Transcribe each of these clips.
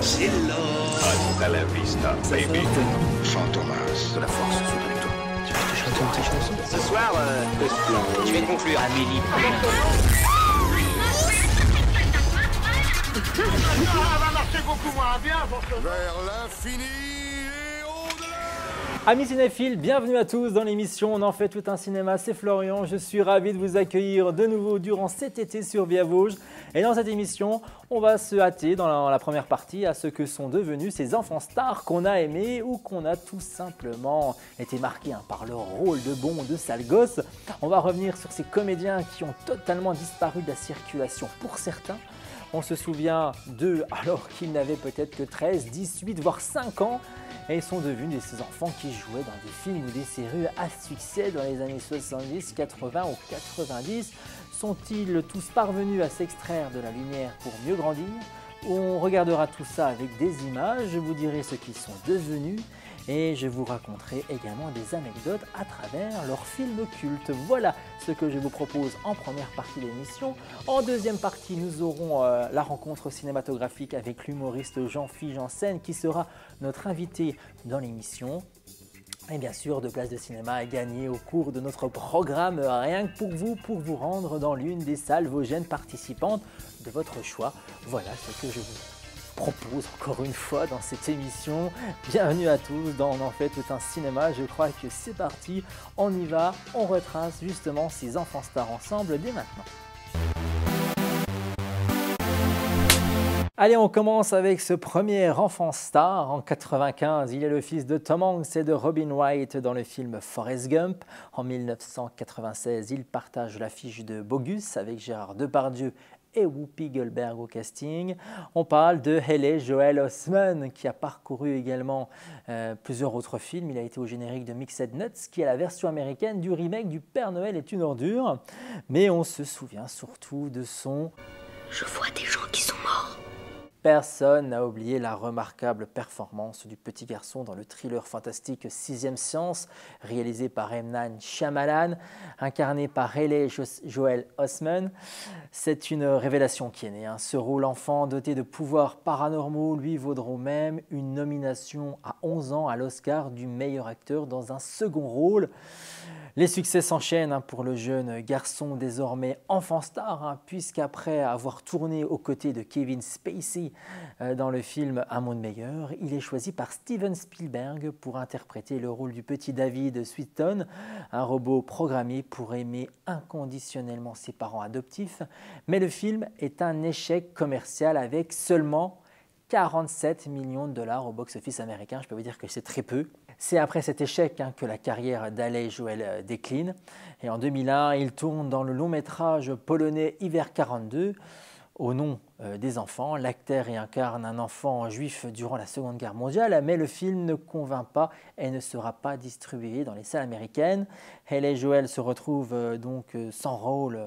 C'est l'or. Hasta la vista, baby. Fantomas. De la force sous avec toi. Tu veux que je te chante une petite chanson? Ce soir, je vais conclure Amélie. Ça va marcher beaucoup moins bien, Vers l'infini et au-delà. Amis cinéphiles, bienvenue à tous dans l'émission On en fait tout un cinéma, c'est Florian, je suis ravi de vous accueillir de nouveau durant cet été sur Via Vosges. Et dans cette émission, on va se hâter dans la première partie à ce que sont devenus ces enfants stars qu'on a aimés ou qu'on a tout simplement été marqués par leur rôle de bon, de sale gosse. On va revenir sur ces comédiens qui ont totalement disparu de la circulation pour certains. On se souvient d'eux alors qu'ils n'avaient peut-être que 13, 18, voire 5 ans. Et ils sont devenus ces enfants qui jouaient dans des films ou des séries à succès dans les années 70, 80 ou 90. Sont-ils tous parvenus à s'extraire de la lumière pour mieux grandir? On regardera tout ça avec des images, je vous dirai ce qu'ils sont devenus et je vous raconterai également des anecdotes à travers leurs films cultes. Voilà ce que je vous propose en première partie de l'émission. En deuxième partie, nous aurons la rencontre cinématographique avec l'humoriste Jean-Philippe Janssen qui sera notre invité dans l'émission. Et bien sûr, de places de cinéma à gagner au cours de notre programme, rien que pour vous rendre dans l'une des salles vosgiennes participantes de votre choix. Voilà ce que je vous propose encore une fois dans cette émission. Bienvenue à tous dans On en fait tout un cinéma. Je crois que c'est parti, on y va, on retrace justement ces enfants stars ensemble dès maintenant. Allez, on commence avec ce premier enfant star. En 1995, il est le fils de Tom Hanks et de Robin Wright dans le film Forrest Gump. En 1996, il partage l'affiche de Bogus avec Gérard Depardieu et Whoopi Goldberg au casting. On parle de Haley Joel Osment qui a parcouru également plusieurs autres films. Il a été au générique de Mixed Nuts qui est la version américaine du remake du Père Noël est une ordure. Mais on se souvient surtout de son « Je vois des gens qui sont morts ». Personne n'a oublié la remarquable performance du petit garçon dans le thriller fantastique Sixième Sens, réalisé par M. Night Shyamalan, incarné par Haley Joel Osment. C'est une révélation qui est née. Ce rôle enfant doté de pouvoirs paranormaux lui vaudront même une nomination à 11 ans à l'Oscar du meilleur acteur dans un second rôle. Les succès s'enchaînent pour le jeune garçon désormais enfant star, puisqu'après avoir tourné aux côtés de Kevin Spacey dans le film Un monde meilleur, il est choisi par Steven Spielberg pour interpréter le rôle du petit David Sweeton, un robot programmé pour aimer inconditionnellement ses parents adoptifs. Mais le film est un échec commercial avec seulement 47 millions de dollars au box-office américain. Je peux vous dire que c'est très peu. C'est après cet échec que la carrière d'Haley Joel décline. Et en 2001, il tourne dans le long-métrage polonais Hiver 42. Au nom des enfants, l'acteur y incarne un enfant juif durant la Seconde Guerre mondiale, mais le film ne convainc pas et ne sera pas distribué dans les salles américaines. Haley Joel se retrouve donc sans rôle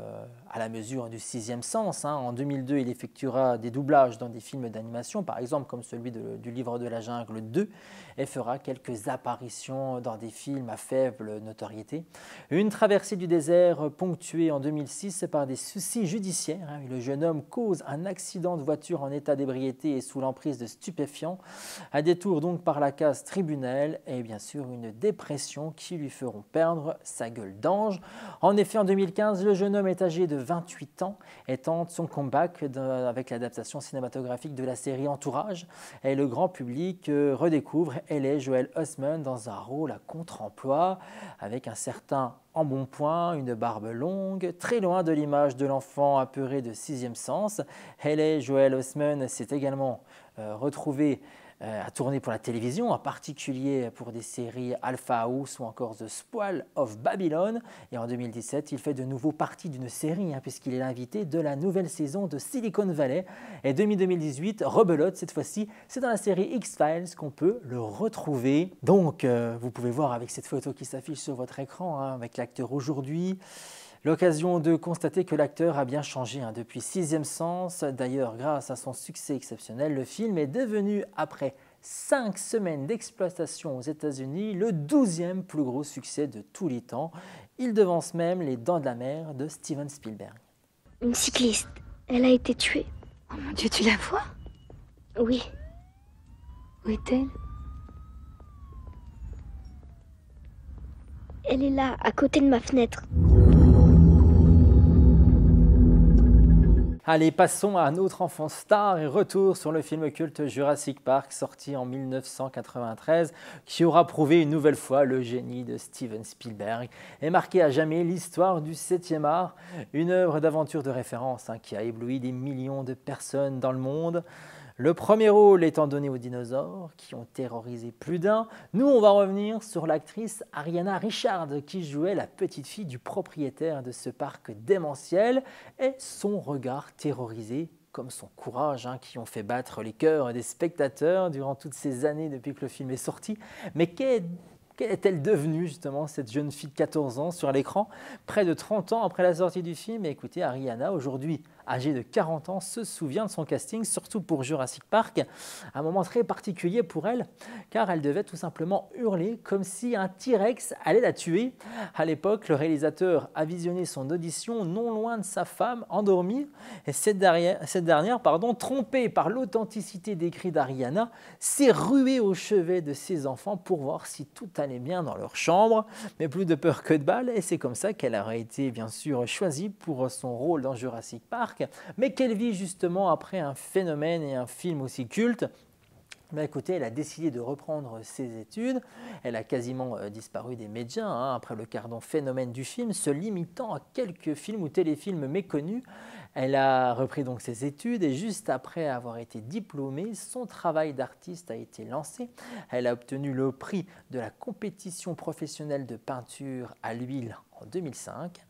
à la mesure du Sixième Sens. En 2002, il effectuera des doublages dans des films d'animation, par exemple comme celui du Livre de la Jungle 2, et fera quelques apparitions dans des films à faible notoriété. Une traversée du désert ponctuée en 2006 par des soucis judiciaires. Le jeune homme cause un accident de voiture en état d'ébriété et sous l'emprise de stupéfiants, un détour donc par la case tribunal et bien sûr une dépression qui lui feront perdre sa gueule d'ange. En effet, en 2015, le jeune homme est âgé de 28 ans et tente son comeback avec l'adaptation cinématographique de la série Entourage. Et le grand public redécouvre Haley Joel Osment dans un rôle à contre-emploi avec un certain embonpoint, une barbe longue, très loin de l'image de l'enfant apeuré de Sixième Sens. Haley Joel Osment s'est également retrouvé à tourner pour la télévision, en particulier pour des séries Alpha House ou encore The Spoil of Babylon. Et en 2017, il fait de nouveau partie d'une série, puisqu'il est l'invité de la nouvelle saison de Silicon Valley. Et 2018, rebelote cette fois-ci, c'est dans la série X-Files qu'on peut le retrouver. Donc, vous pouvez voir avec cette photo qui s'affiche sur votre écran, avec l'acteur aujourd'hui, l'occasion de constater que l'acteur a bien changé depuis Sixième Sens. D'ailleurs, grâce à son succès exceptionnel, le film est devenu, après 5 semaines d'exploitation aux États-Unis, le 12e plus gros succès de tous les temps. Il devance même Les Dents de la Mer de Steven Spielberg. Une cycliste, elle a été tuée. Oh mon Dieu, tu la vois? Oui, Où est-elle? Elle est là, à côté de ma fenêtre. Allez, passons à un autre enfant star et retour sur le film culte Jurassic Park, sorti en 1993, qui aura prouvé une nouvelle fois le génie de Steven Spielberg et marqué à jamais l'histoire du 7e art, une œuvre d'aventure de référence qui a ébloui des millions de personnes dans le monde. Le premier rôle étant donné aux dinosaures, qui ont terrorisé plus d'un. Nous, on va revenir sur l'actrice Ariana Richard, qui jouait la petite fille du propriétaire de ce parc démentiel, et son regard terrorisé, comme son courage, qui ont fait battre les cœurs des spectateurs durant toutes ces années depuis que le film est sorti. Mais quelle est-elle devenue justement cette jeune fille de 14 ans sur l'écran, près de 30 ans après la sortie du film? Et écoutez, Ariana, aujourd'hui âgée de 40 ans, se souvient de son casting, surtout pour Jurassic Park, un moment très particulier pour elle, car elle devait tout simplement hurler comme si un T-Rex allait la tuer. À l'époque, le réalisateur a visionné son audition non loin de sa femme, endormie, et cette dernière, trompée par l'authenticité des cris d'Ariana, s'est ruée au chevet de ses enfants pour voir si tout allait bien dans leur chambre, mais plus de peur que de balle, et c'est comme ça qu'elle aurait été bien sûr choisie pour son rôle dans Jurassic Park, mais qu'elle vit justement après un phénomène et un film aussi culte. Écoutez, elle a décidé de reprendre ses études. Elle a quasiment disparu des médias après le carton phénomène du film, se limitant à quelques films ou téléfilms méconnus. Elle a repris donc ses études et juste après avoir été diplômée, son travail d'artiste a été lancé. Elle a obtenu le prix de la compétition professionnelle de peinture à l'huile en 2005.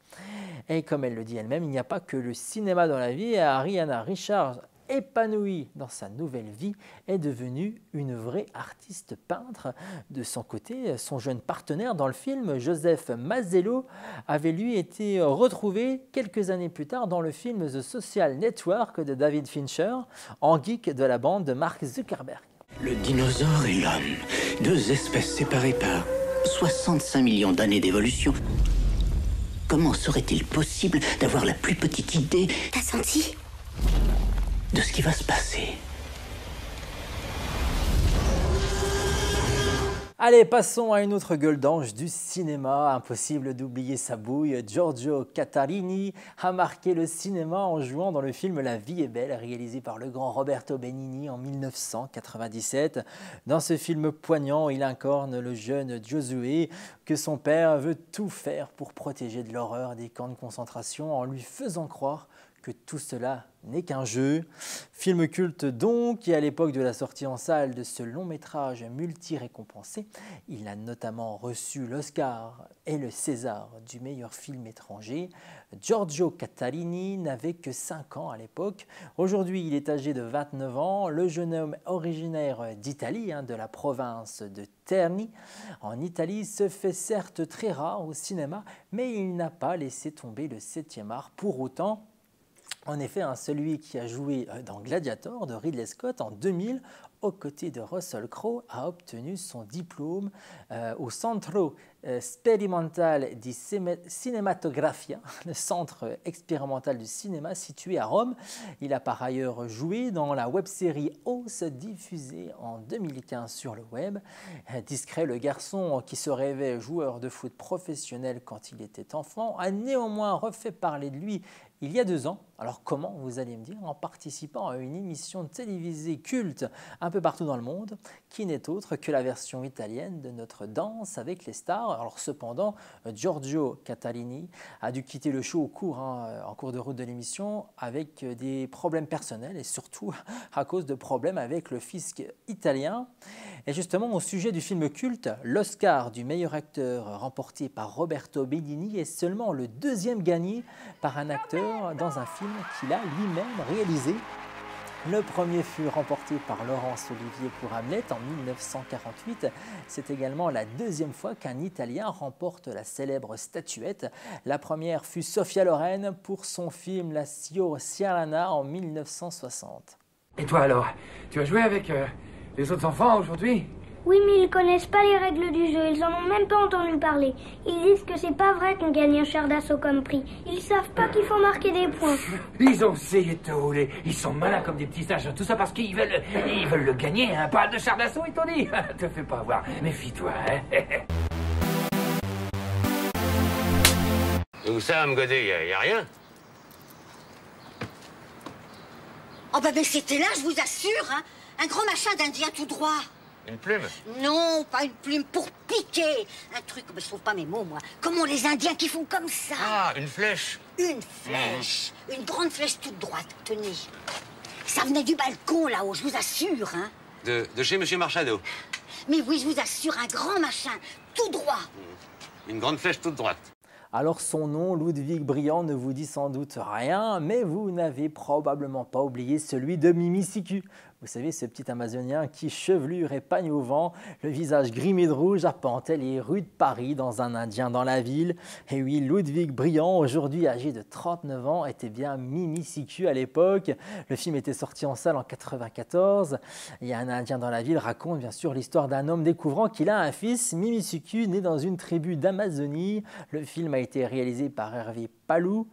Et comme elle le dit elle-même, il n'y a pas que le cinéma dans la vie. Et Ariana Richard, épanouie dans sa nouvelle vie, est devenue une vraie artiste peintre. De son côté, son jeune partenaire dans le film, Joseph Mazzello, avait lui été retrouvé quelques années plus tard dans le film The Social Network de David Fincher, en geek de la bande de Mark Zuckerberg. Le dinosaure et l'homme, deux espèces séparées par 65 millions d'années d'évolution. Comment serait-il possible d'avoir la plus petite idée T'as senti? de ce qui va se passer? Allez, passons à une autre gueule d'ange du cinéma. Impossible d'oublier sa bouille. Giorgio Catarini a marqué le cinéma en jouant dans le film La vie est belle, réalisé par le grand Roberto Benigni en 1997. Dans ce film poignant, il incarne le jeune Josué que son père veut tout faire pour protéger de l'horreur des camps de concentration en lui faisant croire que tout cela n'est qu'un jeu. Film culte donc, et à l'époque de la sortie en salle de ce long métrage multi-récompensé, il a notamment reçu l'Oscar et le César du meilleur film étranger. Giorgio Catarini n'avait que 5 ans à l'époque. Aujourd'hui, il est âgé de 29 ans. Le jeune homme originaire d'Italie, de la province de Terni, en Italie, se fait certes très rare au cinéma, mais il n'a pas laissé tomber le 7e art pour autant. En effet, celui qui a joué dans Gladiator de Ridley Scott en 2000, aux côtés de Russell Crowe, a obtenu son diplôme au Centro Sperimentale di Cinematografia, le centre expérimental du cinéma situé à Rome. Il a par ailleurs joué dans la web-série House, diffusée en 2015 sur le web. Discret, le garçon qui se rêvait joueur de foot professionnel quand il était enfant, a néanmoins refait parler de lui il y a 2 ans. Alors comment, vous allez me dire? En participant à une émission télévisée culte un peu partout dans le monde, qui n'est autre que la version italienne de notre Danse avec les stars. Alors cependant, Giorgio Catarini a dû quitter le show en cours de route de l'émission avec des problèmes personnels et surtout à cause de problèmes avec le fisc italien. Et justement, au sujet du film culte, l'Oscar du meilleur acteur remporté par Roberto Benigni est seulement le 2e gagné par un acteur dans un film qu'il a lui-même réalisé. Le premier fut remporté par Laurence Olivier pour Hamlet en 1948. C'est également la 2e fois qu'un Italien remporte la célèbre statuette. La première fut Sophia Loren pour son film La Sciorciana en 1960. Et toi alors, tu as joué avec les autres enfants aujourd'hui? Oui, mais ils connaissent pas les règles du jeu, ils en ont même pas entendu parler. Ils disent que c'est pas vrai qu'on gagne un char d'assaut comme prix. Ils savent pas qu'il faut marquer des points. Ils ont essayé de te rouler. Ils sont malins comme des petits sages. Tout ça parce qu'ils veulent le gagner, hein. Pas de char d'assaut, ils t'ont dit. Te fais pas avoir. Méfie-toi, hein. Où ça, à me goder? Y a rien? Oh bah mais c'était là, je vous assure, hein. Un grand machin d'Indien tout droit. Une plume? Non, pas une plume, pour piquer. Un truc, mais je trouve pas mes mots, moi. Comment les Indiens qui font comme ça? Ah, une flèche. Une flèche. Une grande flèche toute droite, tenez. Ça venait du balcon, là-haut, je vous assure, hein. De chez Monsieur Marchado. Mais oui, je vous assure, un grand machin, tout droit. Une grande flèche toute droite. Alors son nom, Ludwig Briand, ne vous dit sans doute rien, mais vous n'avez probablement pas oublié celui de Mimicicu. Vous savez, ce petit Amazonien qui, chevelure et pagne au vent, le visage grimé de rouge, arpentait les rues de Paris dans un Indien dans la ville. Et oui, Ludwig Briand, aujourd'hui âgé de 39 ans, était bien Mimicicu à l'époque. Le film était sorti en salle en 1994. Et un Indien dans la ville raconte bien sûr l'histoire d'un homme découvrant qu'il a un fils, Mimicicu, né dans une tribu d'Amazonie. Le film a été réalisé par Hervé Palou.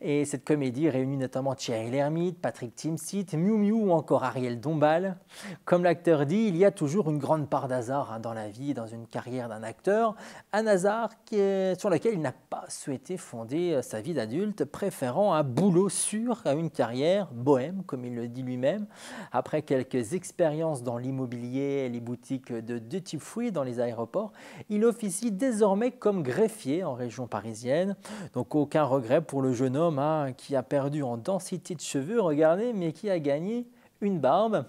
Et cette comédie réunit notamment Thierry Lhermitte, Patrick Timsit, Miu Miu ou encore Ariel Dombal. Comme l'acteur dit, il y a toujours une grande part d'hasard dans la vie et dans une carrière d'un acteur. Un hasard sur lequel il n'a pas souhaité fonder sa vie d'adulte, préférant un boulot sûr à une carrière bohème, comme il le dit lui-même. Après quelques expériences dans l'immobilier et les boutiques de duty free dans les aéroports, il officie désormais comme greffier en région parisienne. Donc aucun regret pour le jeune homme qui a perdu en densité de cheveux, regardez, mais qui a gagné une barbe.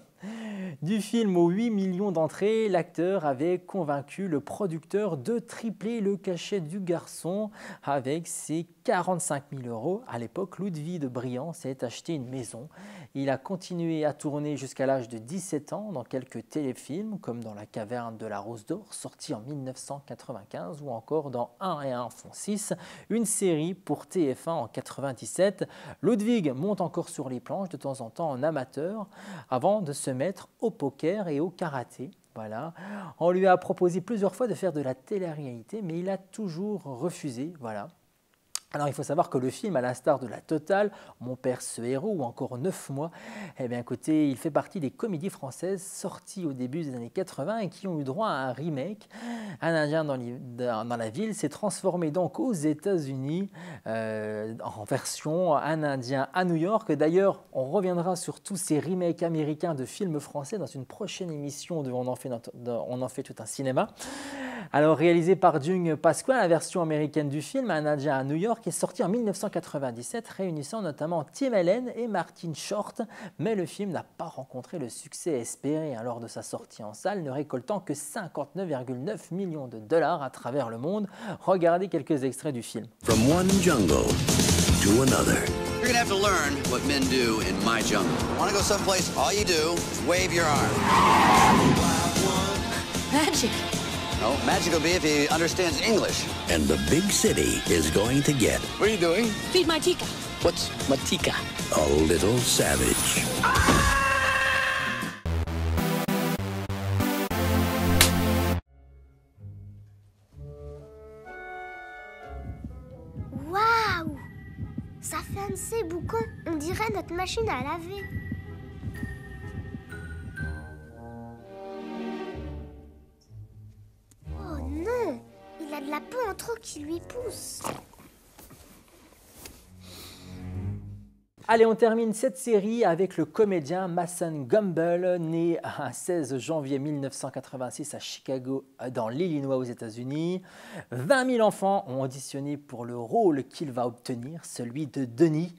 Du film aux 8 millions d'entrées, l'acteur avait convaincu le producteur de tripler le cachet du garçon avec ses 45 000 €. À l'époque, Ludwig Briand s'est acheté une maison. Il a continué à tourner jusqu'à l'âge de 17 ans dans quelques téléfilms, comme dans La caverne de la Rose d'Or, sorti en 1995, ou encore dans 1 et 1 font 6, une série pour TF1 en 1997. Ludwig monte encore sur les planches de temps en temps en amateur, avant de se mettre au poker et au karaté. Voilà. On lui a proposé plusieurs fois de faire de la télé-réalité, mais il a toujours refusé. Voilà. Alors il faut savoir que le film, à l'instar de La Totale, Mon père ce héros ou encore 9 mois, eh bien écoutez, il fait partie des comédies françaises sorties au début des années 80 et qui ont eu droit à un remake. Un Indien dans la ville s'est transformé donc aux États-Unis en version Un Indien à New York. D'ailleurs, on reviendra sur tous ces remakes américains de films français dans une prochaine émission de On en fait tout un cinéma. Alors réalisé par Doug Pasquale, la version américaine du film Un Indien à New York est sorti en 1997, réunissant notamment Tim Allen et Martin Short, mais le film n'a pas rencontré le succès espéré lors de sa sortie en salle, ne récoltant que 59,9 millions de dollars à travers le monde. Regardez quelques extraits du film. From one jungle to another. You're gonna have to learn what men do in my jungle. Want to go someplace? All you do is wave your arm. Magic. No, magic will be if he understands English. And the big city is going to get... What are you doing? Feed my tika. What's matika? A little savage. Waouh! Ça fait un ces boucan, on dirait notre machine à laver. Oh non! Il a de la peau en trop qui lui pousse. Allez, on termine cette série avec le comédien Mason Gamble, né un 16 janvier 1986 à Chicago, dans l'Illinois aux États-Unis. 20 000 enfants ont auditionné pour le rôle qu'il va obtenir, celui de Denis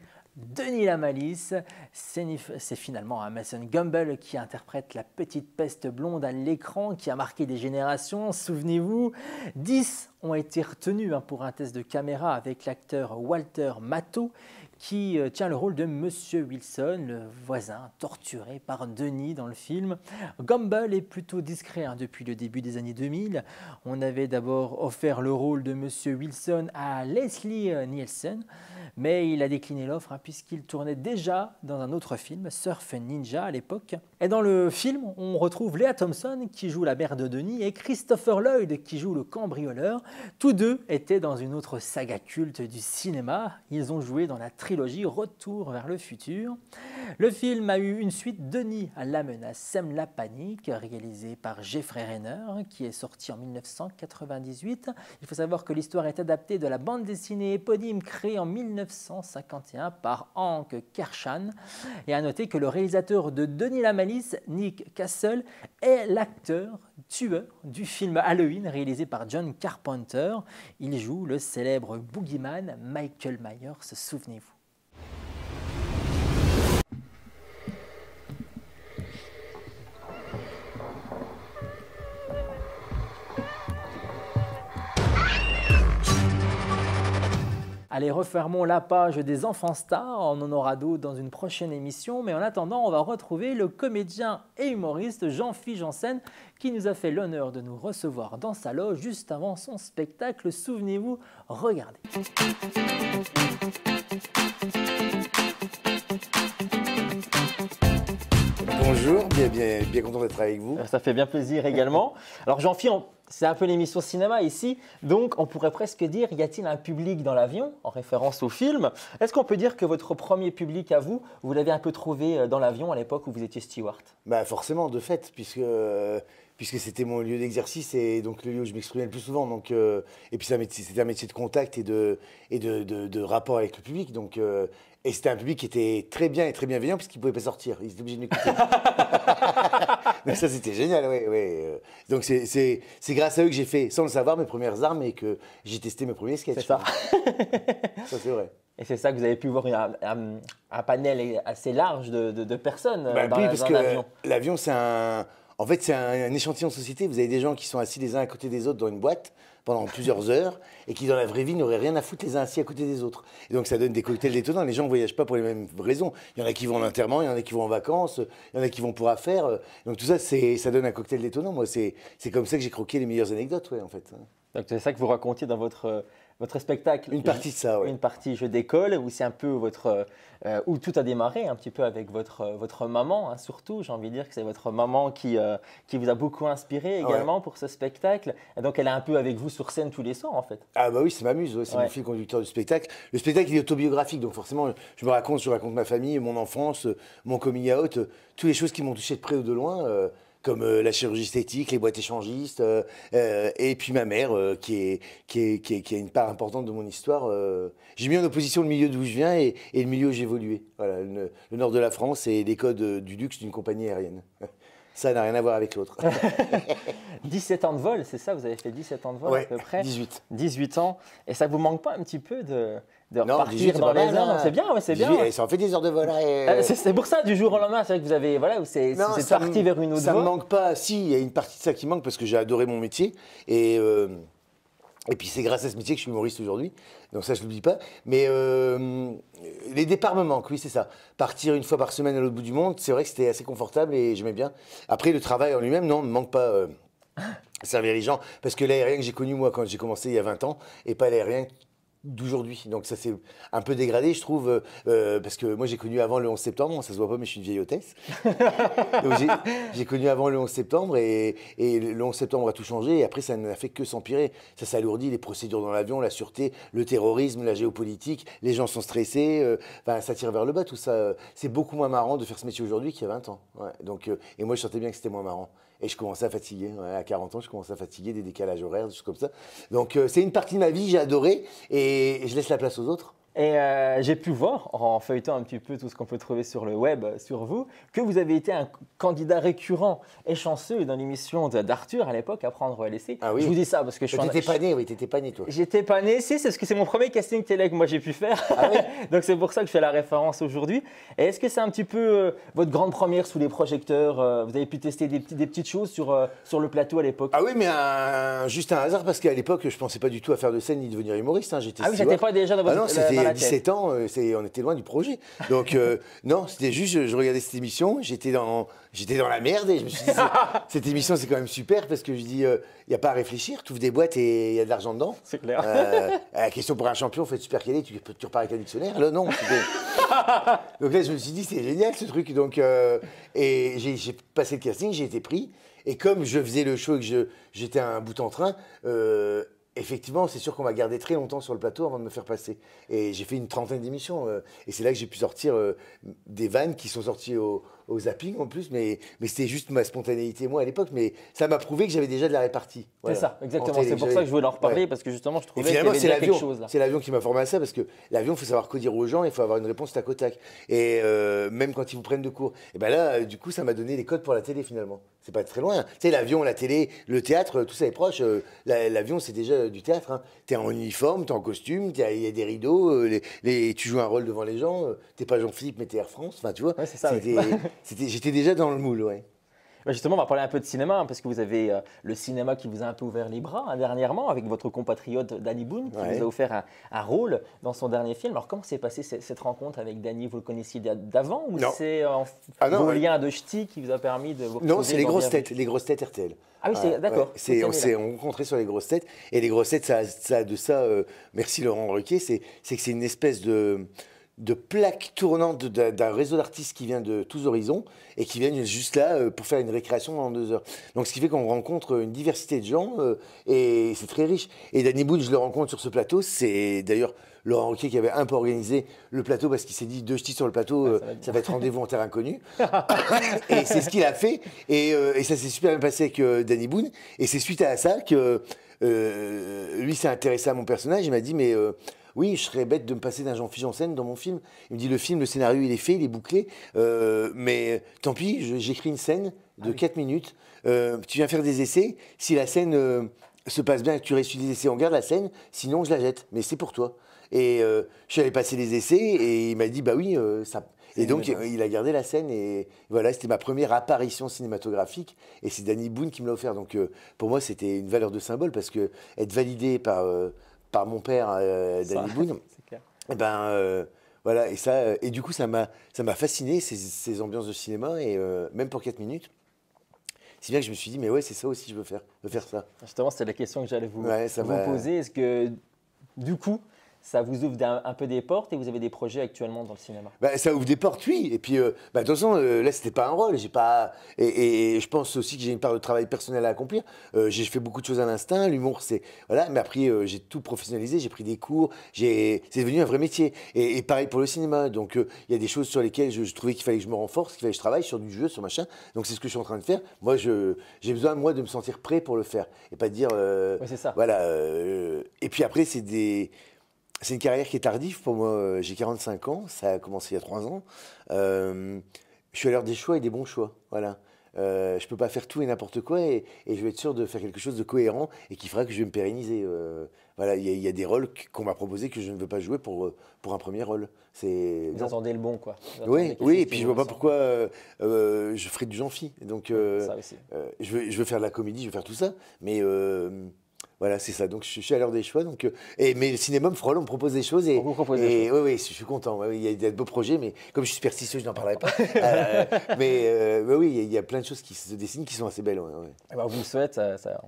la Malice. C'est finalement Mason Gamble qui interprète la petite peste blonde à l'écran qui a marqué des générations. Souvenez-vous, 10 ont été retenus pour un test de caméra avec l'acteur Walter Matthau, qui tient le rôle de Monsieur Wilson, le voisin torturé par Denis dans le film. Gamble est plutôt discret depuis le début des années 2000. On avait d'abord offert le rôle de Monsieur Wilson à Leslie Nielsen, mais il a décliné l'offre puisqu'il tournait déjà dans un autre film, Surf Ninja à l'époque. Et dans le film, on retrouve Lea Thompson qui joue la mère de Denis et Christopher Lloyd qui joue le cambrioleur. Tous deux étaient dans une autre saga culte du cinéma. Ils ont joué dans la trilogie Retour vers le futur. Le film a eu une suite, Denis la menace sème la panique, réalisée par Jeffrey Renner, qui est sorti en 1998. Il faut savoir que l'histoire est adaptée de la bande dessinée éponyme créée en 1951 par Hank Kershan. Et à noter que le réalisateur de Denis la Malice, Nick Castle, est l'acteur tueur du film Halloween réalisé par John Carpenter. Il joue le célèbre boogeyman Michael Myers, souvenez-vous. Allez, refermons la page des enfants stars, on en aura d'autres dans une prochaine émission, mais en attendant, on va retrouver le comédien et humoriste Jean-Philippe Janssen qui nous a fait l'honneur de nous recevoir dans sa loge juste avant son spectacle. Souvenez-vous, regardez. Bonjour, bien content d'être avec vous. Ça fait bien plaisir également. Alors Jean-Philippe, c'est un peu l'émission cinéma ici, donc on pourrait presque dire, y a-t-il un public dans l'avion, en référence au film? Est-ce qu'on peut dire que votre premier public à vous, vous l'avez un peu trouvé dans l'avion à l'époque où vous étiez steward? Bah forcément, de fait, puisque c'était mon lieu d'exercice et donc le lieu où je m'exprimais le plus souvent. Donc, et puis c'était un métier de contact et de rapport avec le public. Donc, et c'était un public qui était très bien et très bienveillant puisqu'il ne pouvait pas sortir. Ils étaient obligés de m'écouter. Donc ça, c'était génial, oui. Donc c'est grâce à eux que j'ai fait, sans le savoir, mes premières armes et que j'ai testé mes premiers sketchs. C'est ça. Ça, c'est vrai. Et c'est ça que vous avez pu voir un panel assez large de personnes dans oui, parce que l'avion. L'avion, c'est un échantillon de société. Vous avez des gens qui sont assis les uns à côté des autres dans une boîte pendant plusieurs heures et qui, dans la vraie vie, n'auraient rien à foutre les uns assis à côté des autres. Et donc, ça donne des cocktails détonnants. Les gens ne voyagent pas pour les mêmes raisons. Il y en a qui vont en enterrement, il y en a qui vont en vacances, il y en a qui vont pour affaires. Donc, tout ça, ça donne un cocktail détonnant. Moi, c'est comme ça que j'ai croqué les meilleures anecdotes, en fait. Donc, c'est ça que vous racontiez dans votre spectacle. Une partie de ça, oui. Une partie jeu d'école, où c'est un peu où tout a démarré, un petit peu avec votre maman, hein, surtout. J'ai envie de dire que c'est votre maman qui vous a beaucoup inspiré également pour ce spectacle. Et donc, elle est un peu avec vous sur scène tous les soirs, en fait. Ah bah oui, ça m'amuse. C'est mon fil conducteur du spectacle. Le spectacle, il est autobiographique. Donc, forcément, je raconte ma famille, mon enfance, mon coming out, toutes les choses qui m'ont touché de près ou de loin. Comme la chirurgie esthétique, les boîtes échangistes, et puis ma mère, qui a une part importante de mon histoire. J'ai mis en opposition le milieu d'où je viens et le milieu où j'ai évolué. Voilà, le nord de la France et les codes du luxe d'une compagnie aérienne. Ça n'a rien à voir avec l'autre. 17 ans de vol, c'est ça? Vous avez fait 17 ans de vol à peu près? 18. 18 ans. Et ça vous manque pas un petit peu de repartir 18, dans les airs? C'est bien, c'est bien. Ça en fait des heures de vol. C'est pour ça, du jour au lendemain, c'est vrai que vous avez, voilà, c'est parti vers une autre voie. Ça me manque pas. Si, il y a une partie de ça qui manque parce que j'ai adoré mon métier. Et puis c'est grâce à ce métier que je suis humoriste aujourd'hui. Donc ça, je ne l'oublie pas. Mais les départs me manquent, oui, c'est ça. Partir une fois par semaine à l'autre bout du monde, c'est vrai que c'était assez confortable et j'aimais bien. Après, le travail en lui-même, non, ne me manque pas servir les gens. Parce que l'aérien que j'ai connu, moi, quand j'ai commencé il y a 20 ans, et pas l'aérien d'aujourd'hui. Donc ça s'est un peu dégradé, je trouve, parce que moi j'ai connu avant le 11 septembre, ça se voit pas, mais je suis une vieille hôtesse. Donc j'ai connu avant le 11 septembre et le 11 septembre a tout changé et après ça n'a fait que s'empirer. Ça s'alourdit, les procédures dans l'avion, la sûreté, le terrorisme, la géopolitique, les gens sont stressés, ça tire vers le bas tout ça. C'est beaucoup moins marrant de faire ce métier aujourd'hui qu'il y a 20 ans. Ouais. Donc, et moi je sentais bien que c'était moins marrant. Et je commençais à fatiguer. Ouais, à 40 ans, je commençais à fatiguer, des décalages horaires, des choses comme ça. Donc, c'est une partie de ma vie, j'ai adoré. Et je laisse la place aux autres. Et j'ai pu voir, en feuilletant un petit peu tout ce qu'on peut trouver sur le web sur vous, que vous avez été un candidat récurrent et chanceux dans l'émission d'Arthur à l'époque, Apprendre ou à laisser. Ah oui. Je vous dis ça parce que je suis... T'étais pas né, oui, t'étais pas né toi. J'étais pas né, si, c'est parce que c'est mon premier casting télé que moi j'ai pu faire. Ah oui. Donc c'est pour ça que je fais la référence aujourd'hui. Et est-ce que c'est un petit peu votre grande première sous les projecteurs? Vous avez pu tester des petites choses sur le plateau à l'époque? Ah oui, mais juste un hasard parce qu'à l'époque, je pensais pas du tout à faire de scène ni devenir humoriste. Hein. Ah oui, j'étais pas déjà dans votre... la tête. 17 ans, on était loin du projet. Donc, non, c'était juste, je regardais cette émission, j'étais dans la merde et je me suis dit, cette émission, c'est quand même super parce que je dis, il n'y a pas à réfléchir, tu ouvres des boîtes et il y a de l'argent dedans. C'est clair. La question pour un champion, faut être super calé, tu repars avec un dictionnaire. Là, non. Donc là, je me suis dit, c'est génial ce truc. Donc, et j'ai passé le casting, j'ai été pris. Et comme je faisais le show et que j'étais un bout en train, effectivement, c'est sûr qu'on m'a gardé très longtemps sur le plateau avant de me faire passer. Et j'ai fait une trentaine d'émissions. Et c'est là que j'ai pu sortir des vannes qui sont sorties au zapping en plus. Mais c'était juste ma spontanéité, moi, à l'époque. Mais ça m'a prouvé que j'avais déjà de la répartie. Voilà. C'est ça, exactement. C'est pour ça que je voulais en reparler, parce que justement, je trouvais qu'il y avait déjà quelque chose là. C'est l'avion qui m'a formé à ça, parce que l'avion, il faut savoir quoi dire aux gens, il faut avoir une réponse tac au tac. Et même quand ils vous prennent de court. Et bien là, du coup, ça m'a donné les codes pour la télé, finalement. C'est pas très loin. Tu sais, l'avion, la télé, le théâtre, tout ça est proche. L'avion, c'est déjà du théâtre. Hein. Tu es en uniforme, tu es en costume, il y a des rideaux, tu joues un rôle devant les gens. Tu n'es pas Jean-Philippe, mais tu es Air France. Enfin, tu vois, ouais, c'est ça, j'étais déjà dans le moule, ouais. Justement, on va parler un peu de cinéma, parce que vous avez le cinéma qui vous a un peu ouvert les bras dernièrement, avec votre compatriote Danny Boone, qui vous a offert un rôle dans son dernier film. Alors, comment s'est passée cette rencontre avec Danny? Vous le connaissiez d'avant, ou c'est vos liens de ch'ti qui vous a permis de vous retrouver? Non, c'est les grosses têtes RTL. Ah oui, d'accord. Ouais. On s'est rencontrés sur les grosses têtes. Et les grosses têtes, ça a de ça, merci Laurent Ruquier, c'est que c'est une espèce de plaque tournante d'un réseau d'artistes qui vient de tous horizons et qui viennent juste là pour faire une récréation pendant 2 heures. Donc ce qui fait qu'on rencontre une diversité de gens et c'est très riche. Et Danny Boone, je le rencontre sur ce plateau, c'est d'ailleurs Laurent Ruquier qui avait un peu organisé le plateau parce qu'il s'est dit 2 ch'tis sur le plateau, ça va être rendez-vous en terre inconnue. Et c'est ce qu'il a fait et ça s'est super bien passé avec Danny Boone. Et c'est suite à ça que lui s'est intéressé à mon personnage. Il m'a dit mais oui, je serais bête de me passer d'un Jean-Philippe Janssen dans mon film. Il me dit, le film, le scénario, il est fait, il est bouclé. Mais tant pis, j'écris une scène de 4 minutes. Tu viens faire des essais. Si la scène se passe bien et que tu réussis les essais, on garde la scène. Sinon, je la jette. Mais c'est pour toi. Et je suis allé passer les essais et il m'a dit, bah oui, ça... Et donc, il a gardé la scène et voilà, c'était ma première apparition cinématographique et c'est Danny Boone qui me l'a offert. Donc, pour moi, c'était une valeur de symbole parce que être validé par mon père, Danny Boone, et ben voilà, et du coup, ça m'a fasciné, ces ambiances de cinéma, et même pour 4 minutes. Si bien que je me suis dit, mais ouais, c'est ça aussi, je veux faire ça. Justement, c'était la question que j'allais vous poser. Est-ce que, du coup, ça vous ouvre un peu des portes et vous avez des projets actuellement dans le cinéma? Ça ouvre des portes, oui. Et puis, de toute façon, là, c'était pas un rôle. J'ai pas... et je pense aussi que j'ai une part de travail personnel à accomplir. J'ai fait beaucoup de choses à l'instinct. L'humour, c'est... Voilà. Mais après, j'ai tout professionnalisé. J'ai pris des cours. C'est devenu un vrai métier. Et pareil pour le cinéma. Donc, il y a des choses sur lesquelles je trouvais qu'il fallait que je me renforce, qu'il fallait que je travaille sur du jeu, sur machin. Donc, c'est ce que je suis en train de faire. Moi, j'ai besoin, moi, de me sentir prêt pour le faire. Et pas de dire... oui, c'est ça. Voilà. Et puis après, c'est une carrière qui est tardive pour moi. J'ai 45 ans, ça a commencé il y a 3 ans. Je suis à l'heure des choix et des bons choix. Voilà. Je ne peux pas faire tout et n'importe quoi et je vais être sûr de faire quelque chose de cohérent et qui fera que je vais me pérenniser. Voilà, il y a des rôles qu'on m'a proposés que je ne veux pas jouer pour un premier rôle. Vous attendez le bon, quoi. Oui, et puis je ne vois pas pourquoi je ferais du Jean-Philippe. Donc, je veux faire de la comédie, je veux faire tout ça, mais... Voilà, c'est ça. Donc, je suis à l'heure des choix. Donc, mais le cinéma me frôle, on me propose des choses. Et, oui, je suis content. Il y a de beaux projets, mais comme je suis superstitieux, je n'en parlerai pas. Mais oui, il y a plein de choses qui se dessinent qui sont assez belles. Ouais. On vous le souhaite,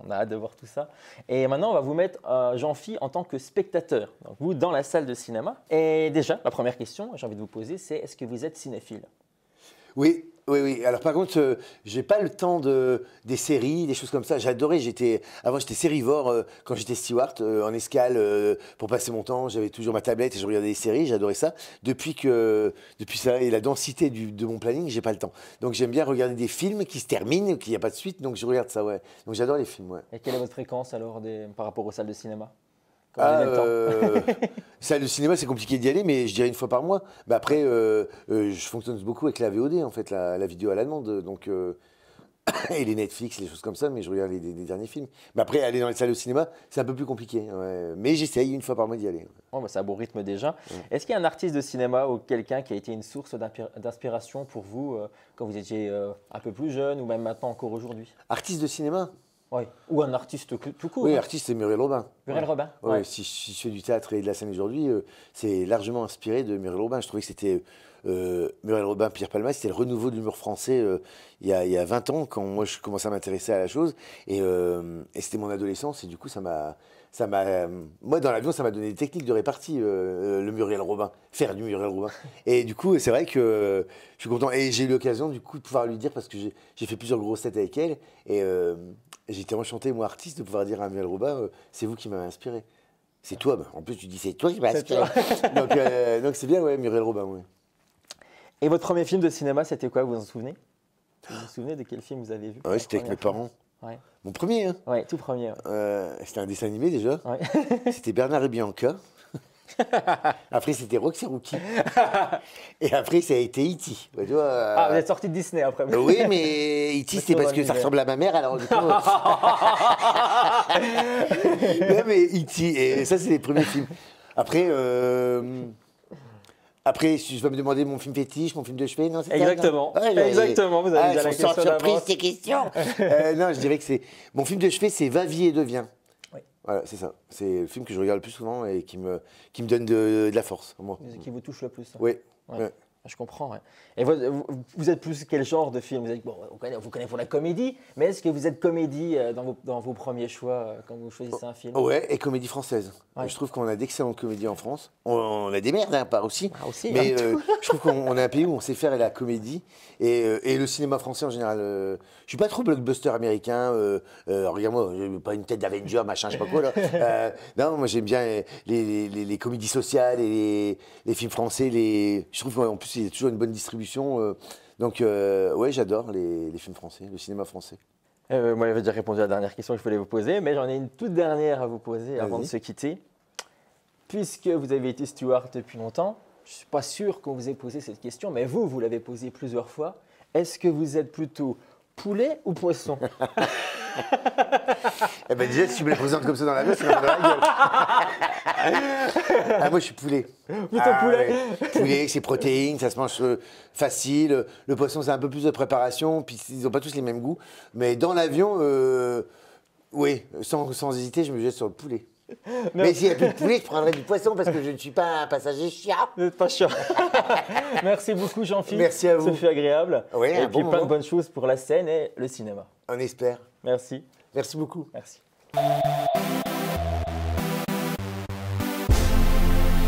on a hâte de voir tout ça. Et maintenant, on va vous mettre Jean-Philippe en tant que spectateur. Donc, vous, dans la salle de cinéma. Et déjà, la première question que j'ai envie de vous poser, c'est est-ce que vous êtes cinéphile? Oui. Alors par contre, j'ai pas le temps des séries, des choses comme ça. J'adorais. Avant, j'étais sérivore quand j'étais steward en escale pour passer mon temps. J'avais toujours ma tablette et je regardais des séries. J'adorais ça. Depuis ça et la densité de mon planning, j'ai pas le temps. Donc j'aime bien regarder des films qui se terminent, qu'il n'y a pas de suite. Donc je regarde ça. Ouais. Donc j'adore les films. Ouais. Et quelle est votre fréquence alors par rapport aux salles de cinéma? Salle de cinéma, c'est compliqué d'y aller, mais je dirais 1 fois par mois. Après, je fonctionne beaucoup avec la VOD, en fait, la vidéo à la demande. Donc, et les Netflix, les choses comme ça, mais je regarde les derniers films. Mais après, aller dans les salles de cinéma, c'est un peu plus compliqué. Ouais. Mais j'essaye 1 fois par mois d'y aller. C'est un beau rythme déjà. Est-ce qu'il y a un artiste de cinéma ou quelqu'un qui a été une source d'inspiration pour vous quand vous étiez un peu plus jeune ou même maintenant encore aujourd'hui? Artiste de cinéma? Oui. Ou un artiste tout court. Oui, hein. l'artiste, c'est Muriel Robin. Muriel Robin. Ouais, Ouais. si je fais du théâtre et de la scène aujourd'hui, c'est largement inspiré de Muriel Robin. Je trouvais que c'était Muriel Robin, Pierre Palmade, c'était le renouveau de l'humour français il y a 20 ans, quand moi je commençais à m'intéresser à la chose. Et c'était mon adolescence, et du coup, moi, dans l'avion, ça m'a donné des techniques de répartie, le Muriel Robin, faire du Muriel Robin. Et du coup, c'est vrai que je suis content. Et j'ai eu l'occasion, du coup, de pouvoir lui dire, parce que j'ai fait plusieurs grosses têtes avec elle, et j'étais enchanté, moi, artiste, de pouvoir dire à Muriel Robin, c'est vous qui m'avez inspiré. C'est toi, bah. En plus, tu dis, c'est toi qui m'as inspiré. Donc, c'est bien, ouais, Muriel Robin, ouais. Et votre premier film de cinéma, c'était quoi, vous vous en souvenez? Vous vous souvenez de quel film vous avez vu? Ouais, c'était avec mes parents. Ouais. Mon premier, hein. Ouais, tout premier. Ouais. C'était un dessin animé déjà. Ouais. C'était Bernard et Bianca. Après, c'était Roxy Rookie. Et après, ça a été E.T. Ouais, tu vois, Ah, vous êtes sorti de Disney après. oui, mais E.T. c'était parce que ça ressemble à ma mère, alors du coup. Non, mais E.T. Et ça, c'est les premiers films. Après, je vais me demander mon film fétiche, mon film de chevet, non? Exactement. Ouais, Exactement, vous avez déjà la question surprise ces questions. Non, je dirais que c'est mon film de chevet, c'est Va, vie et deviens. Oui. Voilà, c'est ça. C'est le film que je regarde le plus souvent et qui me donne de la force. Moi. Qui vous touche le plus. Hein. Oui. Ouais. Ouais. Je comprends. Ouais. Et vous êtes plus quel genre de film? Vous connaissez pour la comédie, mais est-ce que vous êtes comédie dans vos premiers choix quand vous choisissez un film? Ouais, et comédie française. Ouais. Je trouve qu'on a d'excellentes comédies en France. On a des merdes, hein, pas aussi. Ah, aussi, mais hein. je trouve qu'on est un pays où on sait faire la comédie et le cinéma français en général. Je suis pas trop blockbuster américain. Regarde-moi, j'ai pas une tête d'Avenger, machin, je sais pas quoi là. Non, moi j'aime bien les comédies sociales et les films français. Je trouve qu'en plus il y a toujours une bonne distribution. Donc ouais, j'adore les films français, le cinéma français. Moi, j'avais déjà répondu à la dernière question que je voulais vous poser, mais j'en ai une toute dernière à vous poser avant de se quitter. Puisque vous avez été steward depuis longtemps, je ne suis pas sûr qu'on vous ait posé cette question, mais vous l'avez posée plusieurs fois. Est-ce que vous êtes plutôt poulet ou poisson? Eh ben déjà, si tu me les présentes comme ça dans la gueule, c'est dans la gueule. Ah, moi, je suis poulet. Plutôt poulet. Ouais. Poulet, c'est protéines, ça se mange facile. Le poisson, c'est un peu plus de préparation, puis ils n'ont pas tous les mêmes goûts. Mais dans l'avion, oui, sans hésiter, je me jette sur le poulet. Mais s'il n'y a plus de poulet, je prendrai du poisson parce que je ne suis pas un passager chiant. Vous n'êtes pas chiant. Merci beaucoup, Jean-Philippe. Merci à vous. Ça fait agréable. Oui, et puis plein de bonnes choses pour la scène et le cinéma. On espère. Merci. Merci beaucoup. Merci.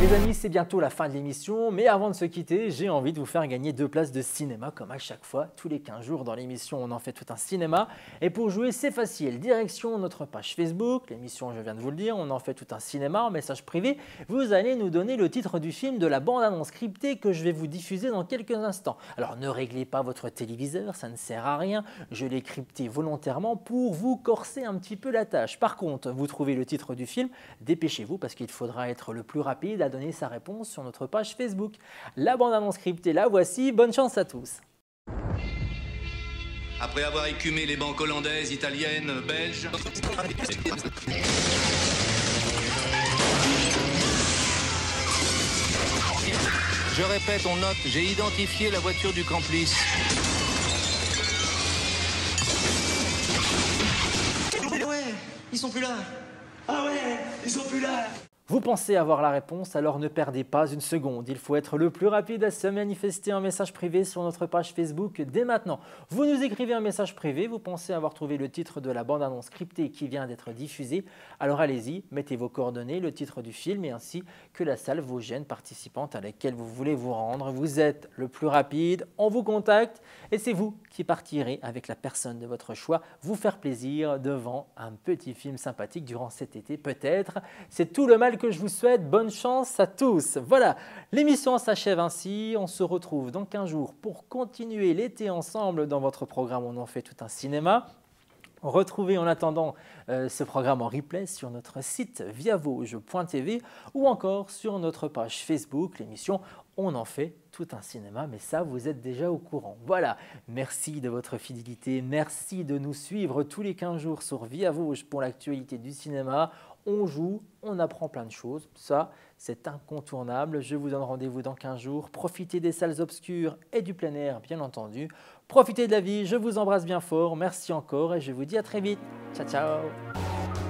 Les amis, c'est bientôt la fin de l'émission, mais avant de se quitter, j'ai envie de vous faire gagner 2 places de cinéma, comme à chaque fois. Tous les 15 jours dans l'émission, on en fait tout un cinéma. Et pour jouer, c'est facile. Direction notre page Facebook, l'émission, je viens de vous le dire, on en fait tout un cinéma en message privé. Vous allez nous donner le titre du film de la bande-annonce scriptée que je vais vous diffuser dans quelques instants. Alors ne réglez pas votre téléviseur, ça ne sert à rien. Je l'ai crypté volontairement pour vous corser un petit peu la tâche. Par contre, vous trouvez le titre du film, dépêchez-vous parce qu'il faudra être le plus rapide à donner sa réponse sur notre page Facebook. La bande-annonce scriptée, la voici. Bonne chance à tous. Après avoir écumé les banques hollandaises, italiennes, belges... Je répète, on note, j'ai identifié la voiture du complice. Ouais, ils sont plus là. Ah ouais, ils sont plus là. Vous pensez avoir la réponse, alors ne perdez pas une seconde. Il faut être le plus rapide à se manifester en message privé sur notre page Facebook dès maintenant. Vous nous écrivez un message privé, vous pensez avoir trouvé le titre de la bande-annonce scriptée qui vient d'être diffusée. Alors allez-y, mettez vos coordonnées, le titre du film et ainsi que la salle vosgienne participante à laquelle vous voulez vous rendre. Vous êtes le plus rapide, on vous contacte et c'est vous qui partirez avec la personne de votre choix vous faire plaisir devant un petit film sympathique durant cet été peut-être. C'est tout le mal que je vous souhaite, bonne chance à tous. Voilà, l'émission s'achève ainsi. On se retrouve dans 15 jours pour continuer l'été ensemble dans votre programme. On en fait tout un cinéma. Retrouvez en attendant ce programme en replay sur notre site viavauge.tv ou encore sur notre page Facebook, l'émission On en fait tout un cinéma, mais ça vous êtes déjà au courant. Voilà, merci de votre fidélité, merci de nous suivre tous les 15 jours sur Via Vosges pour l'actualité du cinéma. On joue, on apprend plein de choses. Ça, c'est incontournable. Je vous donne rendez-vous dans 15 jours. Profitez des salles obscures et du plein air, bien entendu. Profitez de la vie. Je vous embrasse bien fort. Merci encore et je vous dis à très vite. Ciao, ciao.